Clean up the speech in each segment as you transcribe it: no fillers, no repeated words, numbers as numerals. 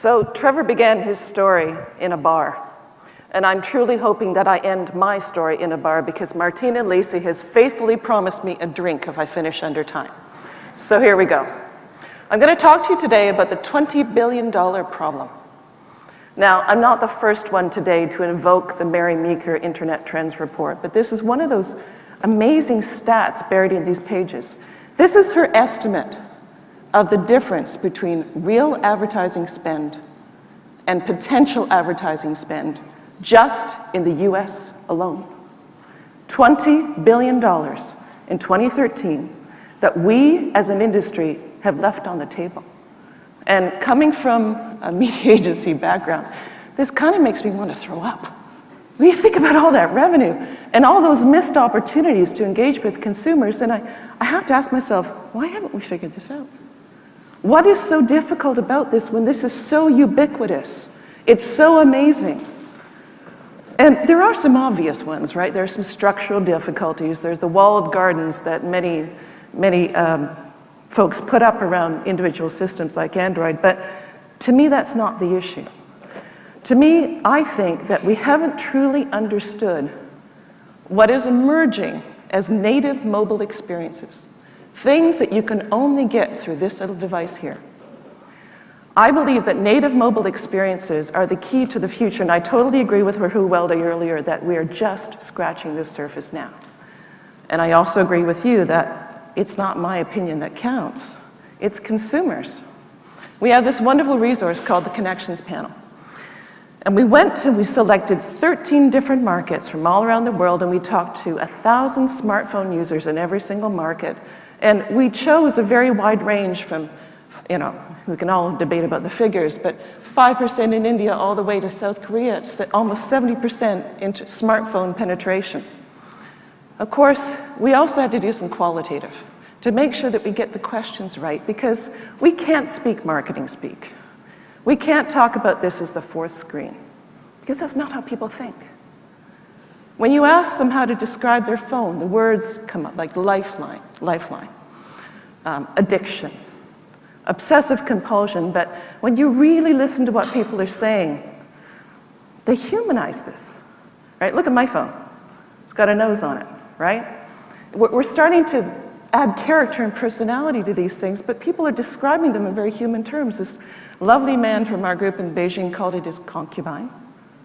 So Trevor began his story in a bar, and I'm truly hoping that I end my story in a bar because Martina Lacey has faithfully promised me a drink if I finish under time. So here we go. I'm going to talk to you today about the $20 billion problem. Now, I'm not the first one today to invoke the Mary Meeker Internet Trends Report, but this is one of those amazing stats buried in these pages. This is her estimate of the difference between real advertising spend and potential advertising spend just in the US alone. $20 billion in 2013 that we as an industry have left on the table. And coming from a media agency background, this kind of makes me want to throw up. When you think about all that revenue and all those missed opportunities to engage with consumers, and I have to ask myself, why haven't we figured this out? What is so difficult about this when this is so ubiquitous? It's so amazing. And there are some obvious ones, right? There are some structural difficulties. There's the walled gardens that many folks put up around individual systems like Android, but to me, that's not the issue. To me, I think that we haven't truly understood what is emerging as native mobile experiences. Things that you can only get through this little device here. I believe that native mobile experiences are the key to the future, and I totally agree with Rahul Welde earlier that we are just scratching the surface now. And I also agree with you that it's not my opinion that counts, it's consumers. We have this wonderful resource called the Connections Panel. And we selected 13 different markets from all around the world, and we talked to 1,000 smartphone users in every single market. And we chose a very wide range from, we can all debate about the figures, but 5% in India all the way to South Korea, it's almost 70% into smartphone penetration. Of course, we also had to do some qualitative to make sure that we get the questions right, because we can't speak marketing speak. We can't talk about this as the fourth screen, because that's not how people think. When you ask them how to describe their phone, the words come up like lifeline, addiction, obsessive compulsion, but when you really listen to what people are saying, they humanize this, right? Look at my phone. It's got a nose on it, right? We're starting to add character and personality to these things, but people are describing them in very human terms. This lovely man from our group in Beijing called it his concubine.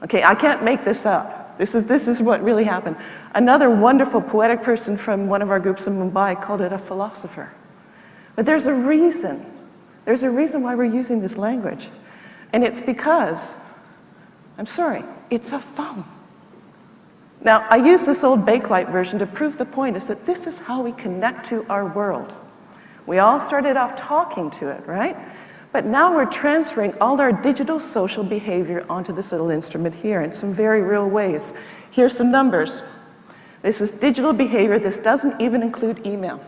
Okay, I can't make this up. This is what really happened. Another wonderful poetic person from one of our groups in Mumbai called it a philosopher. But there's a reason why we're using this language. And it's because, I'm sorry, it's a phone. Now, I use this old Bakelite version to prove the point, is that this is how we connect to our world. We all started off talking to it, right? But now we're transferring all our digital social behavior onto this little instrument here in some very real ways. Here's some numbers. This is digital behavior. This doesn't even include email.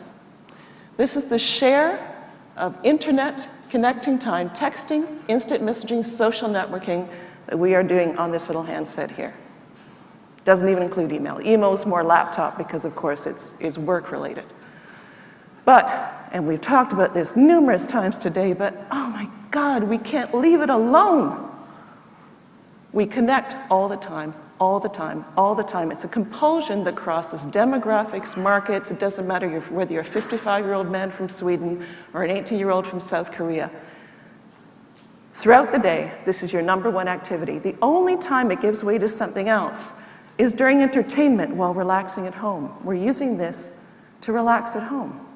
This is the share of internet connecting time, texting, instant messaging, social networking that we are doing on this little handset here. Doesn't even include email. Email is more laptop because, of course, it's work-related. But, and we've talked about this numerous times today, but oh my God, we can't leave it alone. We connect all the time, all the time, all the time. It's a compulsion that crosses demographics, markets. It doesn't matter whether you're a 55-year-old man from Sweden or an 18-year-old from South Korea. Throughout the day, this is your number one activity. The only time it gives way to something else is during entertainment while relaxing at home. We're using this to relax at home.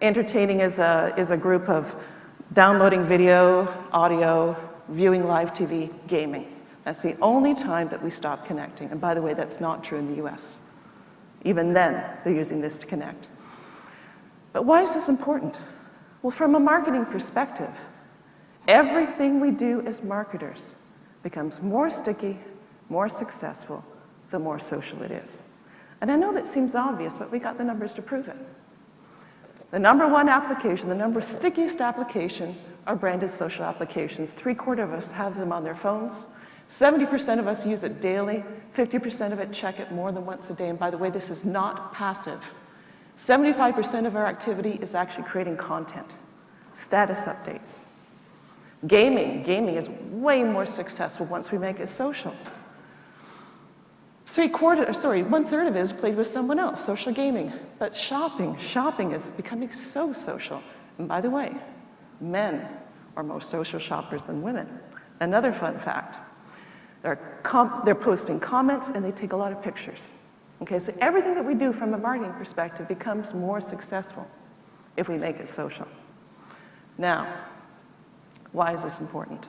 Entertaining is a group of downloading video, audio, viewing live TV, gaming. That's the only time that we stop connecting. And by the way, that's not true in the US. Even then, they're using this to connect. But why is this important? Well, from a marketing perspective, everything we do as marketers becomes more sticky, more successful, the more social it is. And I know that seems obvious, but we got the numbers to prove it. The number one application, the number stickiest application are branded social applications. 3/4 of us have them on their phones. 70% of us use it daily. 50% of it check it more than once a day. And by the way, this is not passive. 75% of our activity is actually creating content, status updates. Gaming is way more successful once we make it social. 1/3 of it is played with someone else, social gaming. But shopping is becoming so social. And by the way, men are more social shoppers than women. Another fun fact, they're posting comments and they take a lot of pictures. Okay, so everything that we do from a marketing perspective becomes more successful if we make it social. Now, why is this important?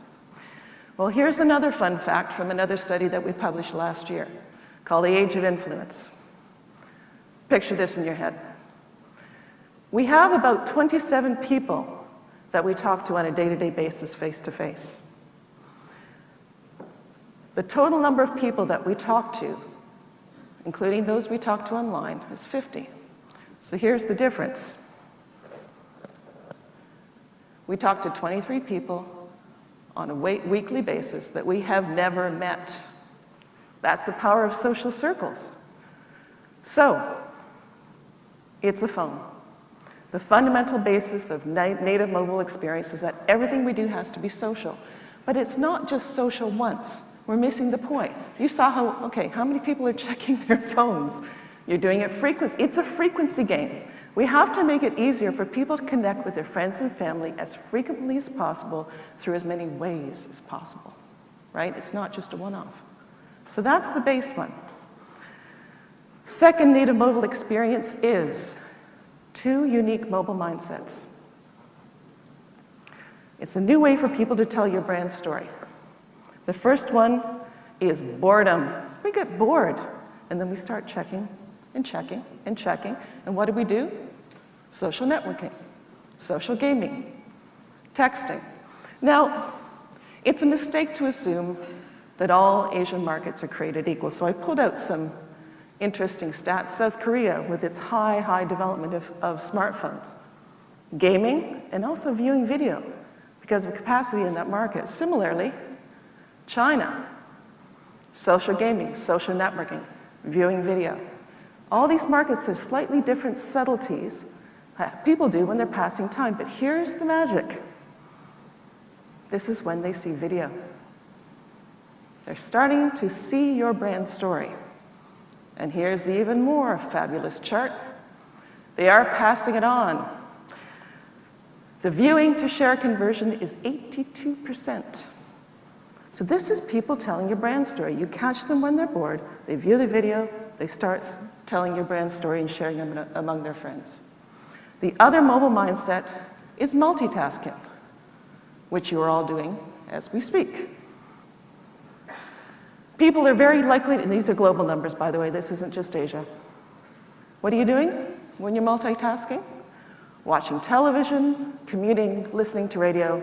Well, here's another fun fact from another study that we published last year called The Age of Influence. Picture this in your head. We have about 27 people that we talk to on a day-to-day basis, face-to-face. The total number of people that we talk to, including those we talk to online, is 50. So here's the difference. We talk to 23 people on a weekly basis that we have never met. That's the power of social circles. So, it's a phone. The fundamental basis of native mobile experience is that everything we do has to be social. But it's not just social once. We're missing the point. You saw how many people are checking their phones? You're doing it frequently. It's a frequency game. We have to make it easier for people to connect with their friends and family as frequently as possible through as many ways as possible, right? It's not just a one-off. So that's the base one. Second native mobile experience is 2 unique mobile mindsets. It's a new way for people to tell your brand story. The first one is boredom. We get bored, and then we start checking and checking and checking. And what do? Social networking, social gaming, texting. Now, it's a mistake to assume that all Asian markets are created equal. So I pulled out some interesting stats. South Korea, with its high development of smartphones, gaming, and also viewing video because of capacity in that market. Similarly, China, social gaming, social networking, viewing video. All these markets have slightly different subtleties that people do when they're passing time. But here's the magic. This is when they see video. They're starting to see your brand story. And here's the even more fabulous chart. They are passing it on. The viewing to share conversion is 82%. So this is people telling your brand story. You catch them when they're bored, they view the video, they start telling your brand story and sharing them among their friends. The other mobile mindset is multitasking, which you are all doing as we speak. People are very likely, and these are global numbers, by the way, this isn't just Asia. What are you doing when you're multitasking? Watching television, commuting, listening to radio.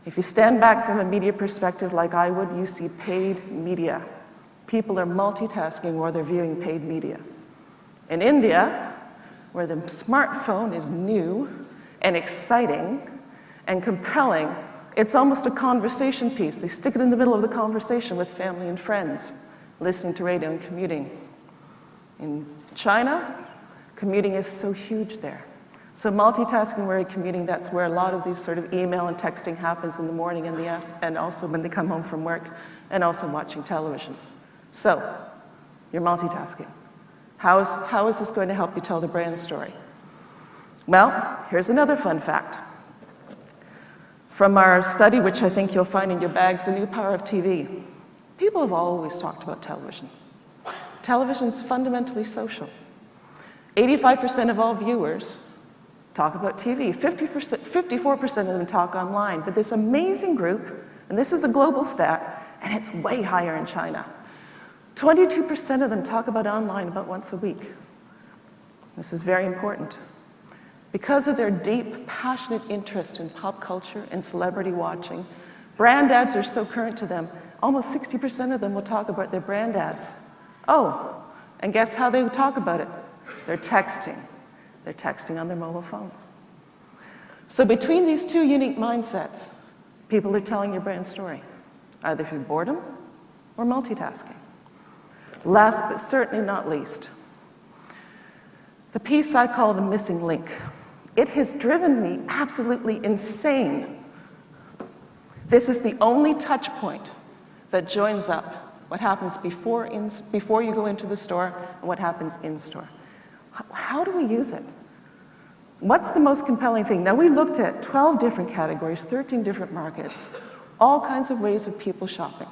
If you stand back from a media perspective like I would, you see paid media. People are multitasking while they're viewing paid media. In India, where the smartphone is new and exciting and compelling, it's almost a conversation piece. They stick it in the middle of the conversation with family and friends, listening to radio and commuting. In China, commuting is so huge there. So multitasking where you're commuting, that's where a lot of these sort of email and texting happens in the morning and also when they come home from work, and also watching television. So, you're multitasking. How is this going to help you tell the brand story? Well, here's another fun fact. From our study, which I think you'll find in your bags, The New Power of TV, people have always talked about television. Television is fundamentally social. 85% of all viewers talk about TV. 54% of them talk online. But this amazing group, and this is a global stat, and it's way higher in China. 22% of them talk about online about once a week. This is very important. Because of their deep, passionate interest in pop culture and celebrity watching, brand ads are so current to them, almost 60% of them will talk about their brand ads. Oh, and guess how they talk about it? They're texting. They're texting on their mobile phones. So between these 2 unique mindsets, people are telling your brand story, either through boredom or multitasking. Last but certainly not least, the piece I call the missing link. It has driven me absolutely insane This is the only touch point that joins up what happens before you go into the store and what happens in store. How do we use it? What's the most compelling thing? Now, we looked at 12 different categories, 13 different markets, all kinds of ways of people shopping.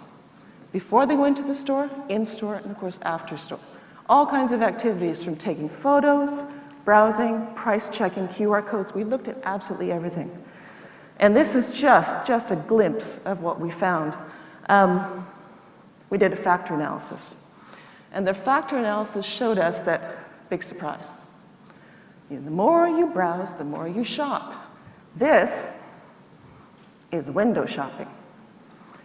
Before they go into the store, in store, and of course after store. All kinds of activities, from taking photos, browsing, price checking, QR codes. We looked at absolutely everything. And this is just a glimpse of what we found. We did a factor analysis. And the factor analysis showed us that, big surprise, the more you browse, the more you shop. This is window shopping.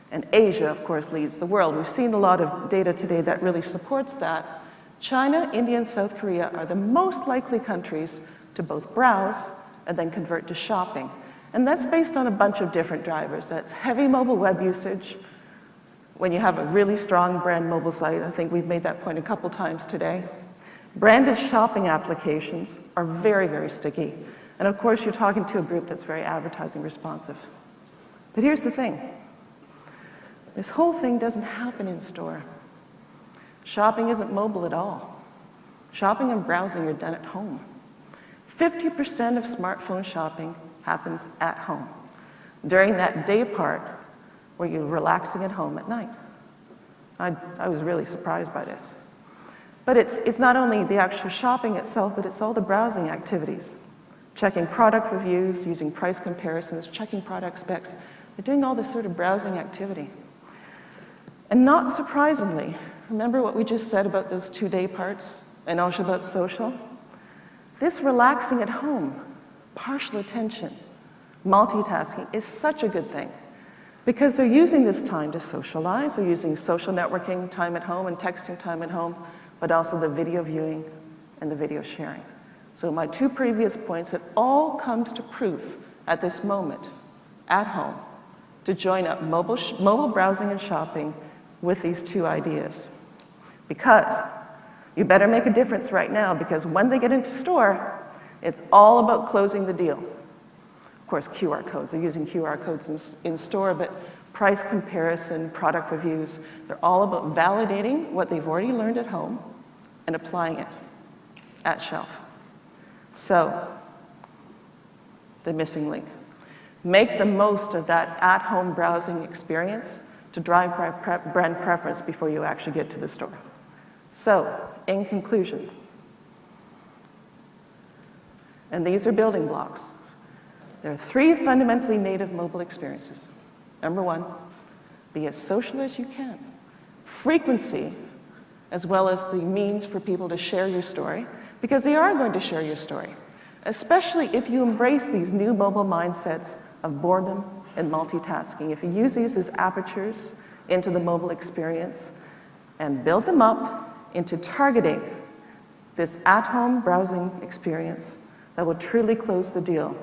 And Asia, of course, leads the world. We've seen a lot of data today that really supports that. China, India, and South Korea are the most likely countries to both browse and then convert to shopping. And that's based on a bunch of different drivers. That's heavy mobile web usage. When you have a really strong brand mobile site, I think we've made that point a couple times today. Branded shopping applications are very, very sticky. And of course, you're talking to a group that's very advertising responsive. But here's the thing. This whole thing doesn't happen in store. Shopping isn't mobile at all. Shopping and browsing are done at home. 50% of smartphone shopping happens at home, during that day part where you're relaxing at home at night. I was really surprised by this. But it's not only the actual shopping itself, but it's all the browsing activities. Checking product reviews, using price comparisons, checking product specs. They're doing all this sort of browsing activity. And not surprisingly, remember what we just said about those 2 day parts and also about social? This relaxing at home, partial attention, multitasking is such a good thing because they're using this time to socialize. They're using social networking time at home and texting time at home, but also the video viewing and the video sharing. So my 2 previous points, it all comes to proof at this moment, at home, to join up mobile browsing and shopping with these 2 ideas. Because you better make a difference right now, because when they get into store, it's all about closing the deal. Of course, QR codes, they're using QR codes in store, but price comparison, product reviews, they're all about validating what they've already learned at home and applying it at shelf. So, the missing link. Make the most of that at-home browsing experience to drive brand preference before you actually get to the store. So, in conclusion, and these are building blocks, there are 3 fundamentally native mobile experiences. Number 1, be as social as you can. Frequency, as well as the means for people to share your story, because they are going to share your story, especially if you embrace these new mobile mindsets of boredom and multitasking. If you use these as apertures into the mobile experience and build them up into targeting this at-home browsing experience that will truly close the deal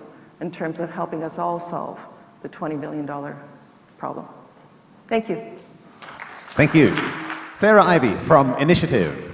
in terms of helping us all solve the $20 billion problem. Thank you. Thank you. Sarah Ivey from Initiative.